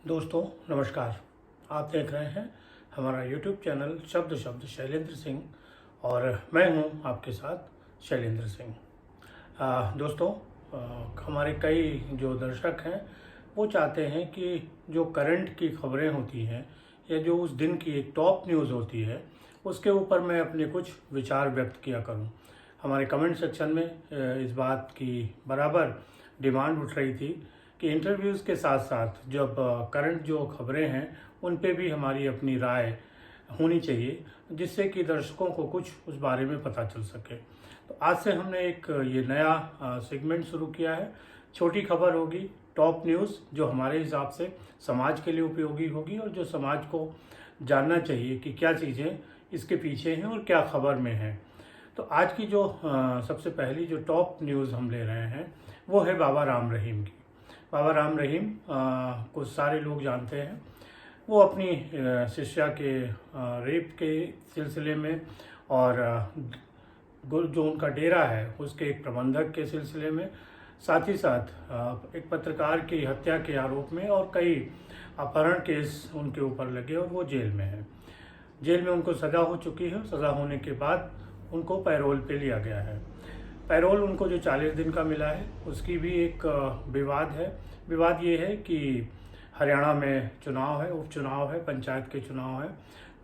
दोस्तों नमस्कार। आप देख रहे हैं हमारा YouTube चैनल शब्द शब्द शैलेंद्र सिंह और मैं हूं आपके साथ शैलेंद्र सिंह। दोस्तों, हमारे कई जो दर्शक हैं वो चाहते हैं कि जो करंट की खबरें होती हैं या जो उस दिन की एक टॉप न्यूज़ होती है उसके ऊपर मैं अपने कुछ विचार व्यक्त किया करूं। हमारे कमेंट सेक्शन में इस बात की बराबर डिमांड उठ रही थी कि इंटरव्यूज़ के साथ साथ जब करंट जो खबरें हैं उन पे भी हमारी अपनी राय होनी चाहिए, जिससे कि दर्शकों को कुछ उस बारे में पता चल सके। तो आज से हमने एक ये नया सेगमेंट शुरू किया है। छोटी खबर होगी, टॉप न्यूज़, जो हमारे हिसाब से समाज के लिए उपयोगी होगी और जो समाज को जानना चाहिए कि क्या चीज़ें इसके पीछे हैं और क्या खबर में है। तो आज की जो सबसे पहली जो टॉप न्यूज़ हम ले रहे हैं वो है बाबा राम रहीम की। बाबा राम रहीम को सारे लोग जानते हैं। वो अपनी शिष्या के रेप के सिलसिले में और जो उनका डेरा है उसके एक प्रबंधक के सिलसिले में, साथ ही साथ एक पत्रकार की हत्या के आरोप में और कई अपहरण केस उनके ऊपर लगे और वो जेल में है। जेल में उनको सज़ा हो चुकी है। सज़ा होने के बाद उनको पैरोल पे लिया गया है। पैरोल उनको जो 40 दिन का मिला है उसकी भी एक विवाद है। विवाद ये है कि हरियाणा में चुनाव है, उपचुनाव है, पंचायत के चुनाव है।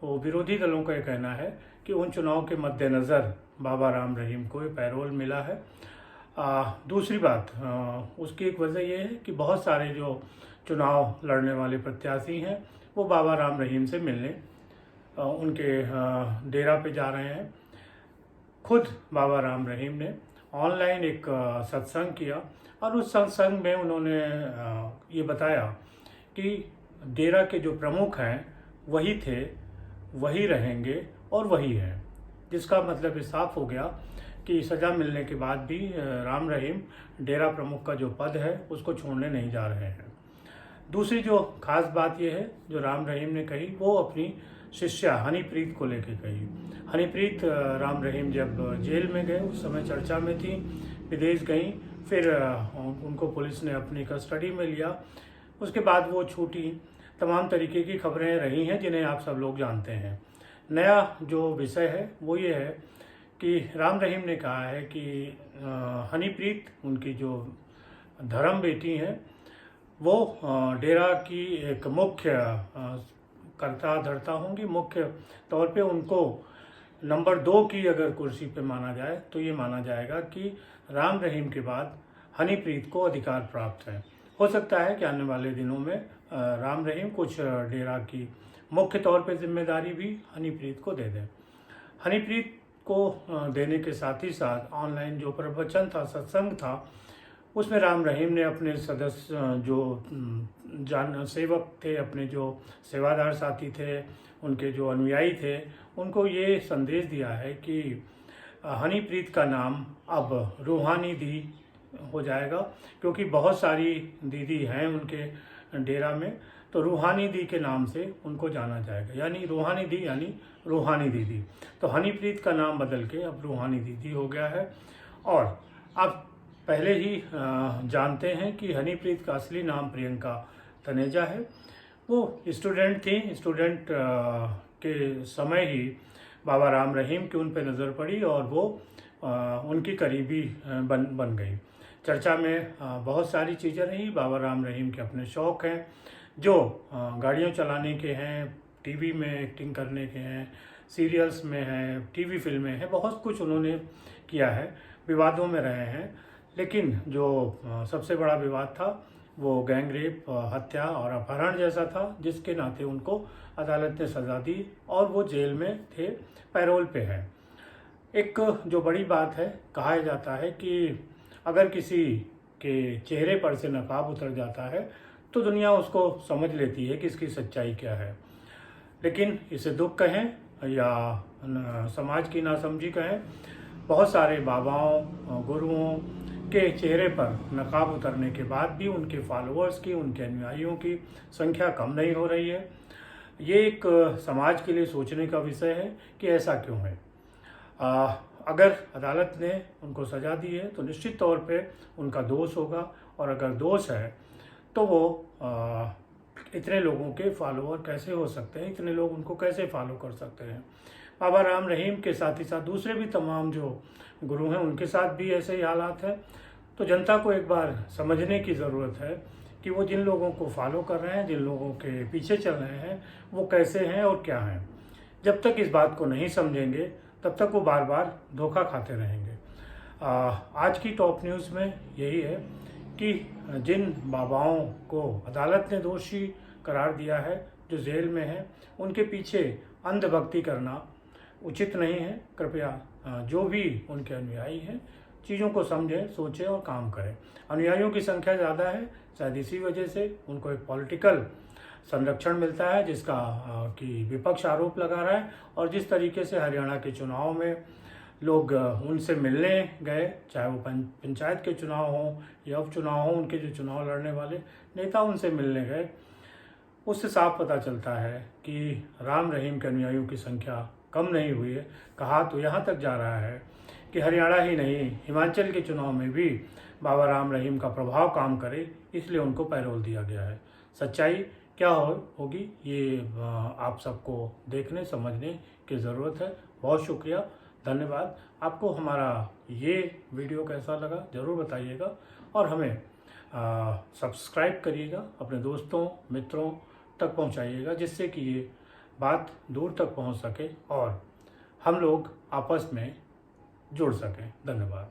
वो विरोधी दलों का ये कहना है कि उन चुनाव के मद्देनज़र बाबा राम रहीम को ये पैरोल मिला है। दूसरी बात, उसकी एक वजह यह है कि बहुत सारे जो चुनाव लड़ने वाले प्रत्याशी हैं वो बाबा राम रहीम से मिलने उनके डेरा पे जा रहे हैं। खुद बाबा राम रहीम ने ऑनलाइन एक सत्संग किया और उस सत्संग में उन्होंने ये बताया कि डेरा के जो प्रमुख हैं वही थे, वही रहेंगे और वही हैं, जिसका मतलब ये साफ हो गया कि सज़ा मिलने के बाद भी राम रहीम डेरा प्रमुख का जो पद है उसको छोड़ने नहीं जा रहे हैं। दूसरी जो खास बात यह है जो राम रहीम ने कही वो अपनी शिष्या हनीप्रीत को लेके कही। हनीप्रीत राम रहीम जब जेल में गए उस समय चर्चा में थी, विदेश गई, फिर उनको पुलिस ने अपनी कस्टडी में लिया। उसके बाद वो छूटी। तमाम तरीके की खबरें रही हैं जिन्हें आप सब लोग जानते हैं। नया जो विषय है वो ये है कि राम रहीम ने कहा है कि हनीप्रीत उनकी जो धर्म बेटी हैं वो डेरा की एक मुख्य कर्ता धर्ता होंगी। मुख्य तौर पे उनको नंबर 2 की अगर कुर्सी पे माना जाए तो ये माना जाएगा कि राम रहीम के बाद हनीप्रीत को अधिकार प्राप्त है। हो सकता है कि आने वाले दिनों में राम रहीम कुछ डेरा की मुख्य तौर पे जिम्मेदारी भी हनीप्रीत को दे दें। हनीप्रीत को देने के साथ ही साथ ऑनलाइन जो प्रवचन था, सत्संग था, उसमें राम रहीम ने अपने सदस्य जो सेवक थे, अपने जो सेवादार साथी थे, उनके जो अनुयायी थे, उनको ये संदेश दिया है कि हनीप्रीत का नाम अब रूहानी दी हो जाएगा, क्योंकि बहुत सारी दीदी हैं उनके डेरा में, तो रूहानी दी के नाम से उनको जाना जाएगा। यानी रूहानी दी यानी रूहानी दीदी। तो हनीप्रीत का नाम बदल के अब रूहानी दीदी हो गया है। और अब पहले ही जानते हैं कि हनीप्रीत का असली नाम प्रियंका तनेजा है। वो स्टूडेंट थी। स्टूडेंट के समय ही बाबा राम रहीम की उन पे नज़र पड़ी और वो उनकी करीबी बन गई। चर्चा में बहुत सारी चीज़ें रही। बाबा राम रहीम के अपने शौक़ हैं जो गाड़ियाँ चलाने के हैं, टीवी में एक्टिंग करने के हैं, सीरियल्स में हैं, टीवी फिल्में हैं, बहुत कुछ उन्होंने किया है। विवादों में रहे हैं, लेकिन जो सबसे बड़ा विवाद था वो गैंग रेप, हत्या और अपहरण जैसा था, जिसके नाते उनको अदालत ने सज़ा दी और वो जेल में थे, पैरोल पे है। एक जो बड़ी बात है, कहा जाता है कि अगर किसी के चेहरे पर से नकाब उतर जाता है तो दुनिया उसको समझ लेती है कि इसकी सच्चाई क्या है। लेकिन इसे दुख कहें या समाज की नासमझी कहें, बहुत सारे बाबाओं, गुरुओं के चेहरे पर नकाब उतरने के बाद भी उनके फॉलोअर्स की, उनके अनुयायियों की संख्या कम नहीं हो रही है। ये एक समाज के लिए सोचने का विषय है कि ऐसा क्यों है। अगर अदालत ने उनको सज़ा दी है तो निश्चित तौर पे उनका दोष होगा, और अगर दोष है तो वो इतने लोगों के फॉलोअर कैसे हो सकते हैं, इतने लोग उनको कैसे फॉलो कर सकते हैं। बाबा राम रहीम के साथ ही साथ दूसरे भी तमाम जो गुरु हैं उनके साथ भी ऐसे ही हालात हैं। तो जनता को एक बार समझने की ज़रूरत है कि वो जिन लोगों को फॉलो कर रहे हैं, जिन लोगों के पीछे चल रहे हैं, वो कैसे हैं और क्या हैं। जब तक इस बात को नहीं समझेंगे तब तक वो बार बार धोखा खाते रहेंगे। आज की टॉप न्यूज़ में यही है कि जिन बाबाओं को अदालत ने दोषी करार दिया है, जो जेल में हैं, उनके पीछे अंधभक्ति करना उचित नहीं है। कृपया जो भी उनके अनुयायी हैं चीज़ों को समझें, सोचें और काम करें। अनुयायियों की संख्या ज़्यादा है, शायद इसी वजह से उनको एक पॉलिटिकल संरक्षण मिलता है, जिसका कि विपक्ष आरोप लगा रहा है। और जिस तरीके से हरियाणा के चुनाव में लोग उनसे मिलने गए, चाहे वो पंचायत के चुनाव हों या उपचुनाव हों, उनके जो चुनाव लड़ने वाले नेता उनसे मिलने गए, उससे साफ पता चलता है कि राम रहीम के अनुयायियों की संख्या कम नहीं हुई है। कहा तो यहाँ तक जा रहा है कि हरियाणा ही नहीं, हिमाचल के चुनाव में भी बाबा राम रहीम का प्रभाव काम करे, इसलिए उनको पैरोल दिया गया है। सच्चाई क्या होगी ये आप सबको देखने समझने की ज़रूरत है। बहुत शुक्रिया, धन्यवाद। आपको हमारा ये वीडियो कैसा लगा ज़रूर बताइएगा और हमें सब्सक्राइब करिएगा, अपने दोस्तों मित्रों तक पहुंचाइएगा, जिससे कि ये बात दूर तक पहुंच सके और हम लोग आपस में जुड़ सकें। धन्यवाद।